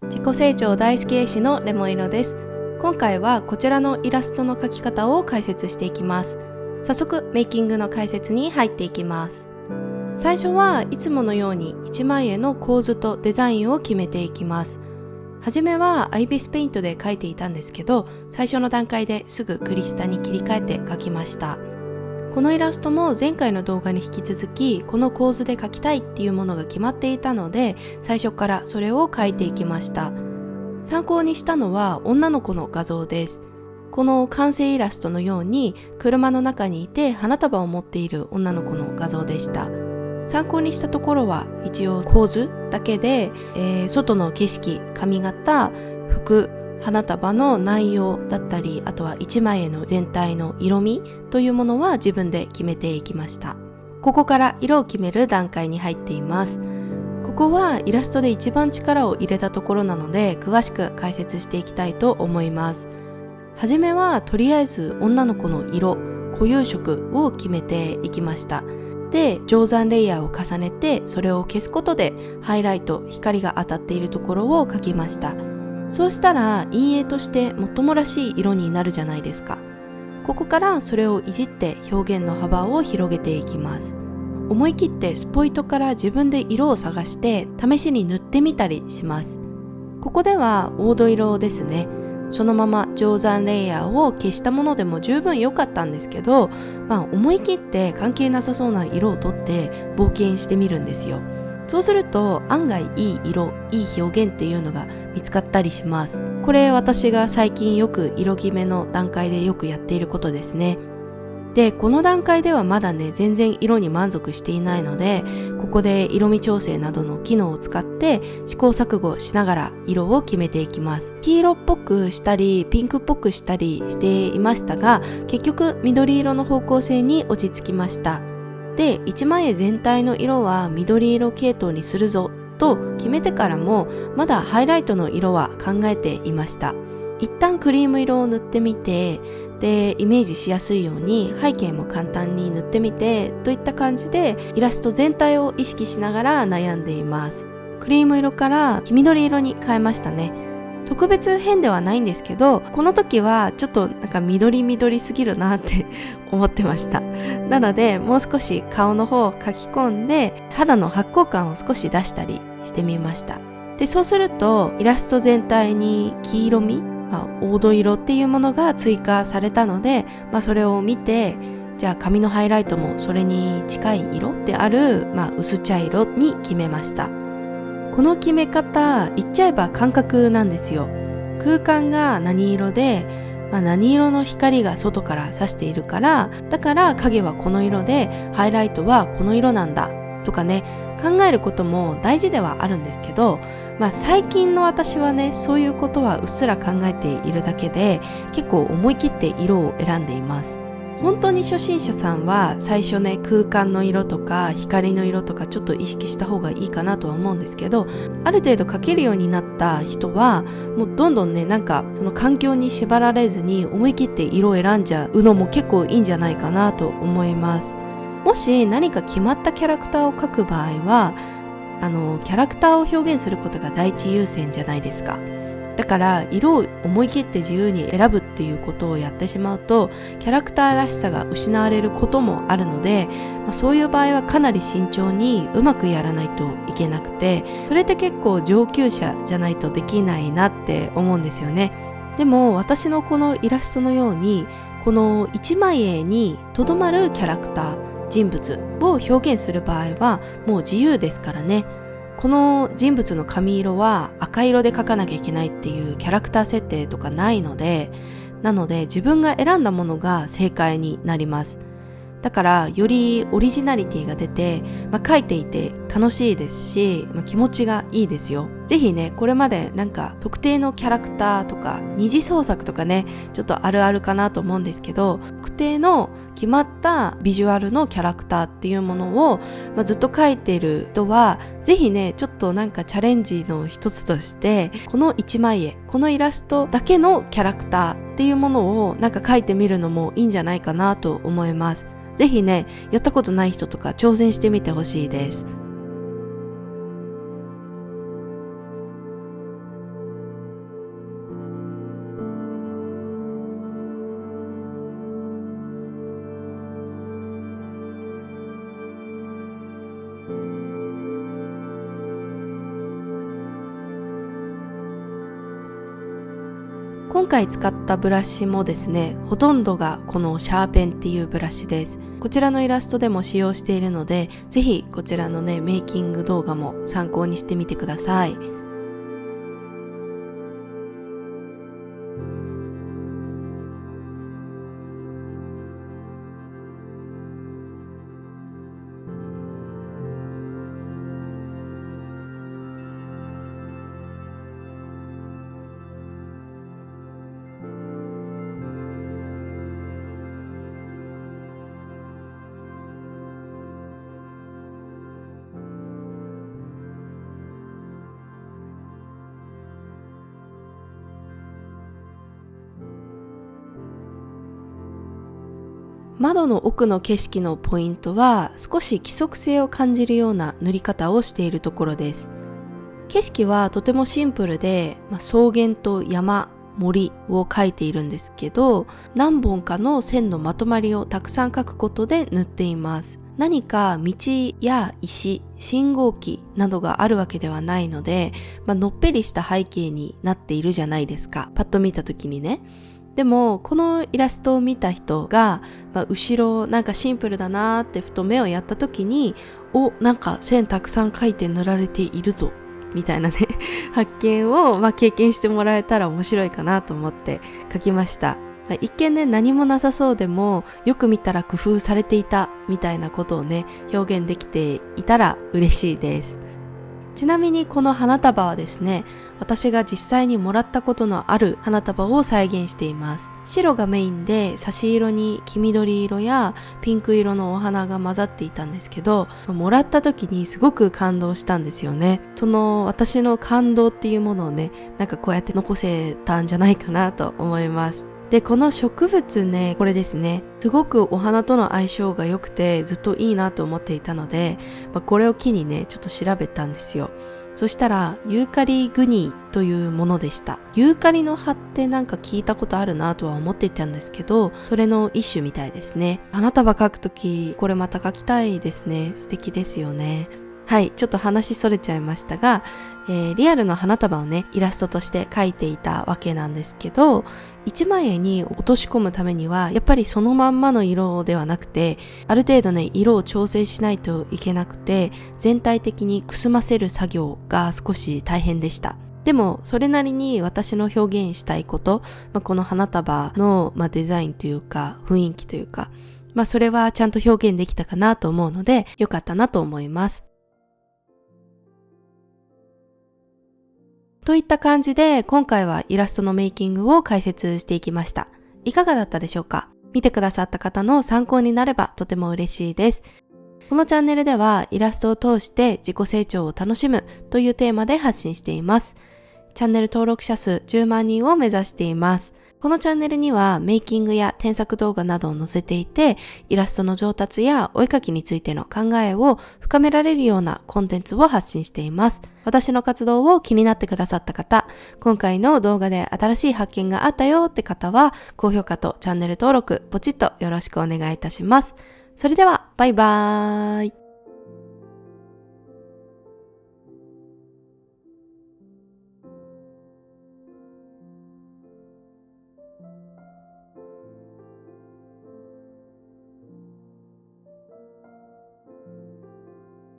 自己成長大好き絵師のレモン色です。今回はこちらのイラストの描き方を解説していきます。早速メイキングの解説に入っていきます。最初はいつものように1枚絵の構図とデザインを決めていきます。はじめはアイビスペイントで描いていたんですけど、最初の段階ですぐクリスタに切り替えて描きました。このイラストも前回の動画に引き続きこの構図で描きたいっていうものが決まっていたので、最初からそれを描いていきました。参考にしたのは女の子の画像です。この完成イラストのように車の中にいて花束を持っている女の子の画像でした。参考にしたところは一応構図だけで、外の景色、髪型、服、花束の内容だったり、あとは一枚絵の全体の色味というものは自分で決めていきました。ここから色を決める段階に入っています。ここはイラストで一番力を入れたところなので、詳しく解説していきたいと思います。はじめはとりあえず女の子の色、固有色を決めていきました。で、定山レイヤーを重ねて、それを消すことでハイライト、光が当たっているところを描きました。そうしたら陰影としてもっともらしい色になるじゃないですか。ここからそれをいじって表現の幅を広げていきます。思い切ってスポイトから自分で色を探して試しに塗ってみたりします。ここでは黄土色ですね。そのまま定山レイヤーを消したものでも十分良かったんですけど、思い切って関係なさそうな色をとって冒険してみるんですよ。そうすると案外いい色、いい表現っていうのが見つかったりします。これ私が最近よく色決めの段階でよくやっていることですね。で、この段階ではまだね、全然色に満足していないので、ここで色味調整などの機能を使って試行錯誤しながら色を決めていきます。黄色っぽくしたりピンクっぽくしたりしていましたが、結局緑色の方向性に落ち着きました。で、一枚絵全体の色は緑色系統にするぞと決めてからも、まだハイライトの色は考えていました。一旦クリーム色を塗ってみて、で、イメージしやすいように背景も簡単に塗ってみてといった感じで、イラスト全体を意識しながら悩んでいます。クリーム色から黄緑色に変えましたね。特別変ではないんですけど、この時はちょっとなんか緑すぎるなって思ってました。なのでもう少し顔の方を描き込んで、肌の発光感を少し出したりしてみました。で、そうするとイラスト全体に黄色み、黄土色っていうものが追加されたので、それを見て、じゃあ髪のハイライトもそれに近い色である、薄茶色に決めました。この決め方、言っちゃえば感覚なんですよ。空間が何色で、何色の光が外から差しているから、だから影はこの色でハイライトはこの色なんだとかね、考えることも大事ではあるんですけど、最近の私はね、そういうことはうっすら考えているだけで、結構思い切って色を選んでいます。本当に初心者さんは最初ね、空間の色とか光の色とかちょっと意識した方がいいかなとは思うんですけど、ある程度描けるようになった人はもうどんどんね、なんかその環境に縛られずに思い切って色を選んじゃうのも結構いいんじゃないかなと思います。もし何か決まったキャラクターを描く場合は、キャラクターを表現することが第一優先じゃないですか。だから色を思い切って自由に選ぶっていうことをやってしまうと、キャラクターらしさが失われることもあるので、そういう場合はかなり慎重にうまくやらないといけなくて、それって結構上級者じゃないとできないなって思うんですよね。でも私のこのイラストのように、この一枚絵にとどまるキャラクター、人物を表現する場合はもう自由ですからね。この人物の髪色は赤色で描かなきゃいけないっていうキャラクター設定とかないので、なので自分が選んだものが正解になります。だからよりオリジナリティが出て、描いていて楽しいですし、気持ちがいいですよ。ぜひね、これまでなんか特定のキャラクターとか二次創作とかね、ちょっとあるあるかなと思うんですけど、特定の決まったビジュアルのキャラクターっていうものを、ずっと描いている人は、ぜひね、ちょっとなんかチャレンジの一つとして、この一枚絵、このイラストだけのキャラクターっていうものをなんか描いてみるのもいいんじゃないかなと思います。ぜひね、やったことない人とか挑戦してみてほしいです。今回使ったブラシもですね、ほとんどがこのシャーペンっていうブラシです。こちらのイラストでも使用しているので、ぜひこちらのね、メイキング動画も参考にしてみてください。窓の奥の景色のポイントは少し規則性を感じるような塗り方をしているところです。景色はとてもシンプルで、草原と山、森を描いているんですけど、何本かの線のまとまりをたくさん描くことで塗っています。何か道や石、信号機などがあるわけではないので、のっぺりした背景になっているじゃないですか。パッと見た時にね。でもこのイラストを見た人が、後ろなんかシンプルだなーってふと目をやった時に、なんか線たくさん描いて塗られているぞみたいなね発見を、経験してもらえたら面白いかなと思って描きました。一見ね、何もなさそうでもよく見たら工夫されていたみたいなことをね、表現できていたら嬉しいです。ちなみにこの花束はですね、私が実際にもらったことのある花束を再現しています。白がメインで差し色に黄緑色やピンク色のお花が混ざっていたんですけど、もらった時にすごく感動したんですよね。その私の感動っていうものをね、なんかこうやって残せたんじゃないかなと思います。で、この植物ね、これですね、すごくお花との相性が良くてずっといいなと思っていたので、これを機にね、ちょっと調べたんですよ。そしたらユーカリグニというものでした。ユーカリの葉ってなんか聞いたことあるなとは思っていたんですけど、それの一種みたいですね。花束描くときこれまた描きたいですね。素敵ですよね。はい、ちょっと話それちゃいましたが、リアルの花束をね、イラストとして描いていたわけなんですけど、1枚絵に落とし込むためにはやっぱりそのまんまの色ではなくて、ある程度ね、色を調整しないといけなくて、全体的にくすませる作業が少し大変でした。でもそれなりに私の表現したいこと、この花束の、デザインというか雰囲気というか、それはちゃんと表現できたかなと思うので、良かったなと思います。といった感じで、今回はイラストのメイキングを解説していきました。いかがだったでしょうか？見てくださった方の参考になればとても嬉しいです。このチャンネルではイラストを通して自己成長を楽しむというテーマで発信しています。チャンネル登録者数10万人を目指しています。このチャンネルにはメイキングや添削動画などを載せていて、イラストの上達やお絵描きについての考えを深められるようなコンテンツを発信しています。私の活動を気になってくださった方、今回の動画で新しい発見があったよって方は、高評価とチャンネル登録ポチッとよろしくお願いいたします。それではバイバーイ。